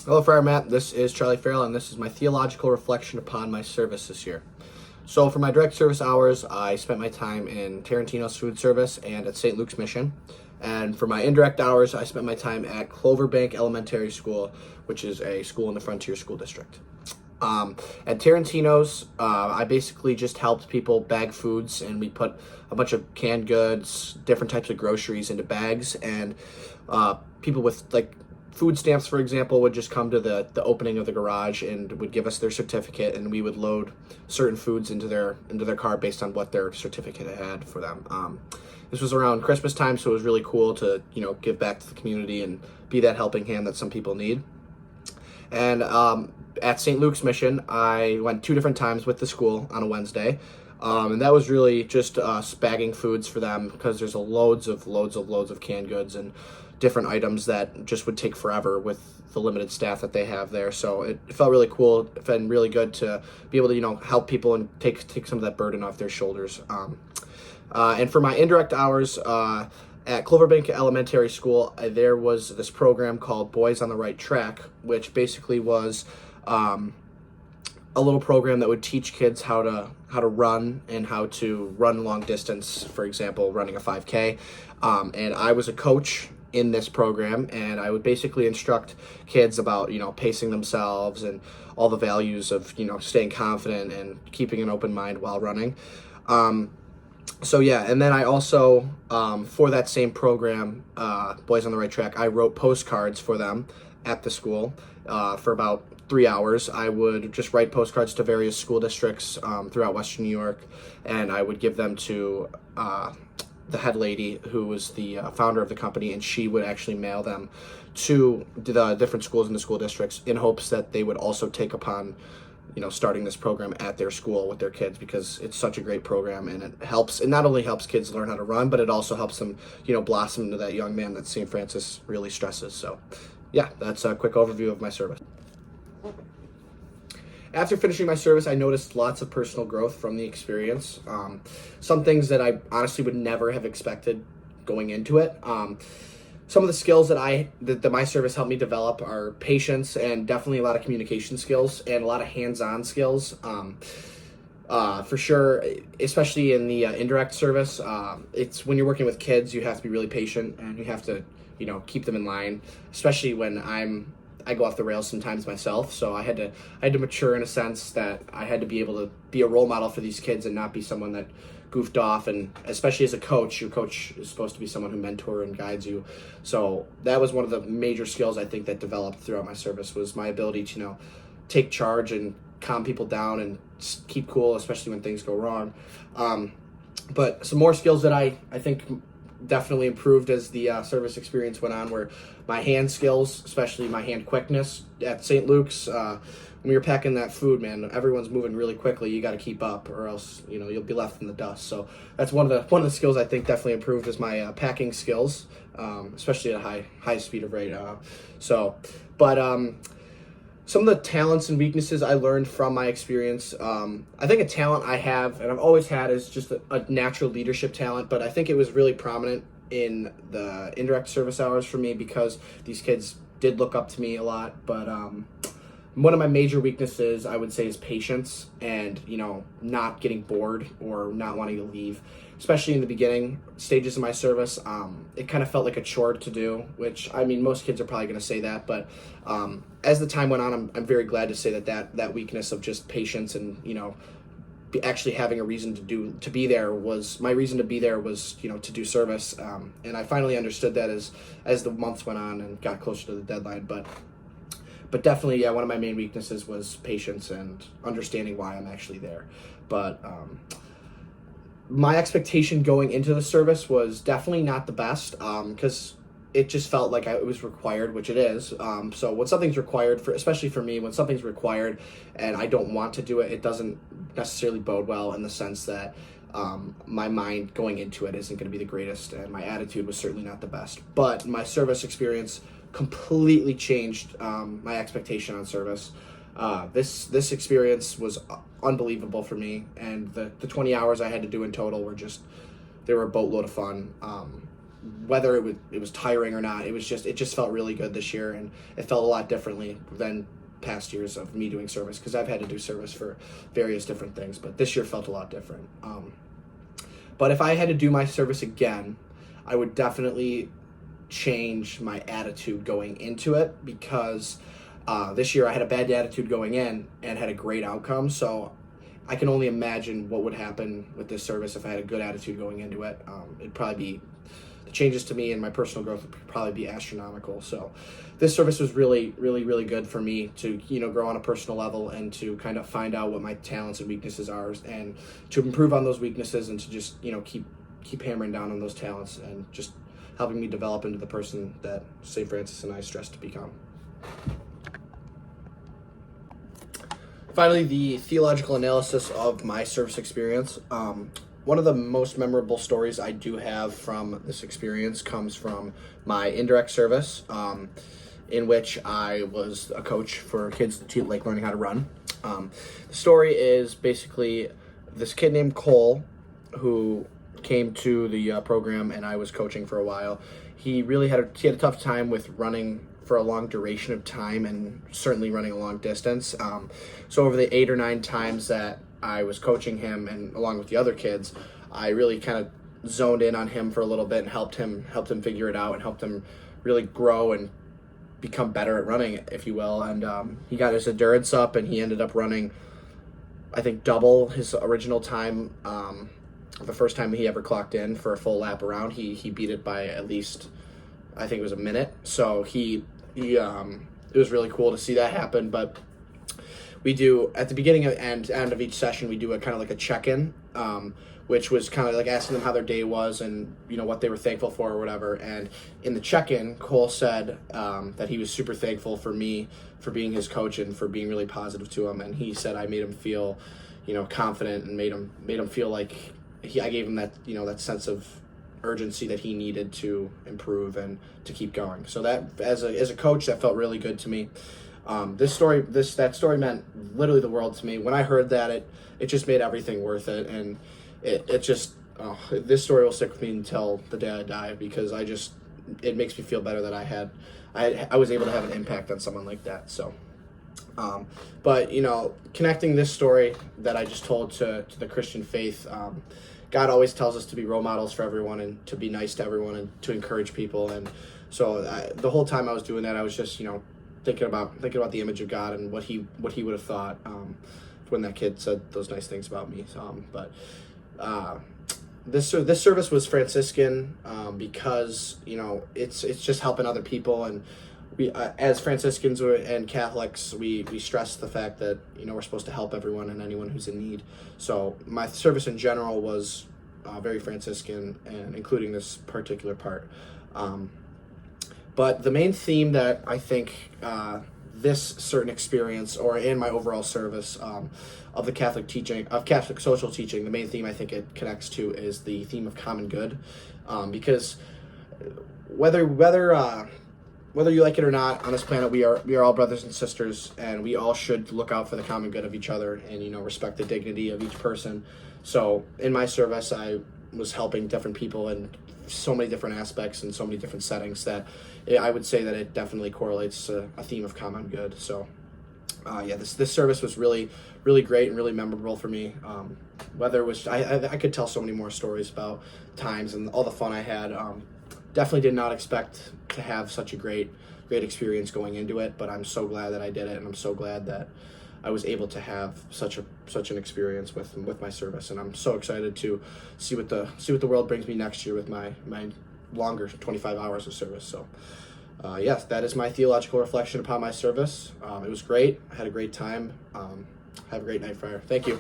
Hello, Friar Matt. This is Charlie Farrell, and this is my theological reflection upon my service this year. So, for my direct service hours, I spent my time in Tarantino's food service and at St. Luke's Mission. And for my indirect hours, I spent my time at Cloverbank Elementary School, which is a school in the Frontier School District. At Tarantino's, I basically just helped people bag foods, and we put a bunch of canned goods, different types of groceries into bags, and people with like food stamps, for example, would just come to the opening of the garage and would give us their certificate, and we would load certain foods into their car based on what their certificate had for them. This was around Christmas time, so it was really cool to give back to the community and be that helping hand that some people need. And at St. Luke's Mission, I went 2 different times with the school on a Wednesday. And that was really just us bagging foods for them, because there's loads of canned goods and different items that just would take forever with the limited staff that they have there. So it felt really cool and really good to be able to help people and take some of that burden off their shoulders. And for my indirect hours at Cloverbank Elementary School, there was this program called Boys on the Right Track, which basically was a little program that would teach kids how to run and how to run long distance, for example, running a 5K. And I was a coach in this program, and I would basically instruct kids about pacing themselves and all the values of staying confident and keeping an open mind while running. So yeah, and then I also for that same program, Boys on the Right Track, I wrote postcards for them at the school for about 3 hours. I would just write postcards to various school districts throughout Western New York, and I would give them to the head lady, who was the founder of the company, and she would actually mail them to the different schools in the school districts in hopes that they would also take upon starting this program at their school with their kids, because it's such a great program, and it not only helps kids learn how to run, but it also helps them blossom into that young man that St. Francis really stresses. So yeah, that's a quick overview of my service. After finishing my service, I noticed lots of personal growth from the experience. Some things that I honestly would never have expected going into it. Some of the skills that my service helped me develop are patience, and definitely a lot of communication skills and a lot of hands-on skills. For sure, especially in the indirect service, it's when you're working with kids, you have to be really patient, and you have to keep them in line, especially when I go off the rails sometimes myself. So I had to mature in a sense that I had to be able to be a role model for these kids and not be someone that goofed off. And especially as a coach, your coach is supposed to be someone who mentors and guides you. So that was one of the major skills I think that developed throughout my service, was my ability to take charge and calm people down and keep cool, especially when things go wrong. But some more skills that I think definitely improved as the service experience went on were my hand skills, especially my hand quickness at St. Luke's. When you're packing that food, man, everyone's moving really quickly. You got to keep up, or else you'll be left in the dust. So that's one of the skills I think definitely improved, is my packing skills, especially at a high speed of rate. Some of the talents and weaknesses I learned from my experience, I think a talent I have, and I've always had, is just a natural leadership talent, but I think it was really prominent in the indirect service hours for me, because these kids did look up to me a lot. But one of my major weaknesses, I would say, is patience, and not getting bored or not wanting to leave. Especially in the beginning stages of my service, it kind of felt like a chore to do, which, I mean, most kids are probably going to say that, but as the time went on, I'm very glad to say that weakness of just patience and actually having a reason to be there was my reason to be there, was to do service, and I finally understood that as the months went on and got closer to the deadline. But definitely, yeah, one of my main weaknesses was patience and understanding why I'm actually there. But my expectation going into the service was definitely not the best, because it just felt like it was required, which it is. So when something's required, especially for me, when something's required and I don't want to do it, it doesn't necessarily bode well, in the sense that my mind going into it isn't going to be the greatest, and my attitude was certainly not the best. But my service experience completely changed my expectation on service. This experience was unbelievable for me, and the 20 hours I had to do in total were a boatload of fun. whether it was tiring or not, it just felt really good this year, and it felt a lot differently than past years of me doing service, because I've had to do service for various different things, but this year felt a lot different. But if I had to do my service again, I would definitely change my attitude going into it, because this year I had a bad attitude going in and had a great outcome. So I can only imagine what would happen with this service if I had a good attitude going into it. It'd probably be, the changes to me and my personal growth would probably be astronomical. So this service was really, really, really good for me to, grow on a personal level and to kind of find out what my talents and weaknesses are, and to improve on those weaknesses, and to just, keep hammering down on those talents, and just helping me develop into the person that St. Francis and I stress to become. Finally, the theological analysis of my service experience. One of the most memorable stories I do have from this experience comes from my indirect service, in which I was a coach for kids learning how to run. The story is basically this kid named Cole, who came to the program, and I was coaching for a while. He really had a tough time with running for a long duration of time, and certainly running a long distance. So over the 8 or 9 times that I was coaching him, and along with the other kids, I really kind of zoned in on him for a little bit and helped him figure it out, and helped him really grow and become better at running, if you will. And he got his endurance up, and he ended up running, I think, double his original time. The first time he ever clocked in for a full lap around, he beat it by at least, I think it was a minute. So it was really cool to see that happen. But we do, at the beginning and end of each session, we do a kind of like a check-in, which was kind of like asking them how their day was, and what they were thankful for or whatever. And in the check-in, Cole said that he was super thankful for me for being his coach and for being really positive to him. And he said I made him feel, confident, and made him feel like I gave him that, that sense of urgency that he needed to improve and to keep going. So that, as a coach, that felt really good to me. That story meant literally the world to me. When I heard that, it just made everything worth it, and this story will stick with me until the day I die, because it makes me feel better that I was able to have an impact on someone like that. So, but connecting this story that I just told to the Christian faith, God always tells us to be role models for everyone, and to be nice to everyone, and to encourage people. And so the whole time I was doing that, I was just thinking about the image of God and what he would have thought when that kid said those nice things about me. This service was Franciscan because it's just helping other people, and we as Franciscans and Catholics, we stress the fact that we're supposed to help everyone and anyone who's in need. So my service in general was very Franciscan, and including this particular part. But the main theme that I think this certain experience, or in my overall service of the Catholic teaching, of Catholic social teaching, the main theme I think it connects to is the theme of common good, because whether you like it or not, on this planet we are all brothers and sisters, and we all should look out for the common good of each other, and respect the dignity of each person. So in my service, I was helping different people in so many different aspects and so many different settings that I would say that it definitely correlates to a theme of common good. So this service was really, really great and really memorable for me. Whether it was, I could tell so many more stories about times and all the fun I had. Definitely did not expect to have such a great experience going into it, but I'm so glad that I did it, and I'm so glad that I was able to have such an experience with my service, and I'm so excited to see what the world brings me next year with my longer 25 hours of service. So yes, that is my theological reflection upon my service. It was great. I had a great time. Have a great night, Friar. Thank you.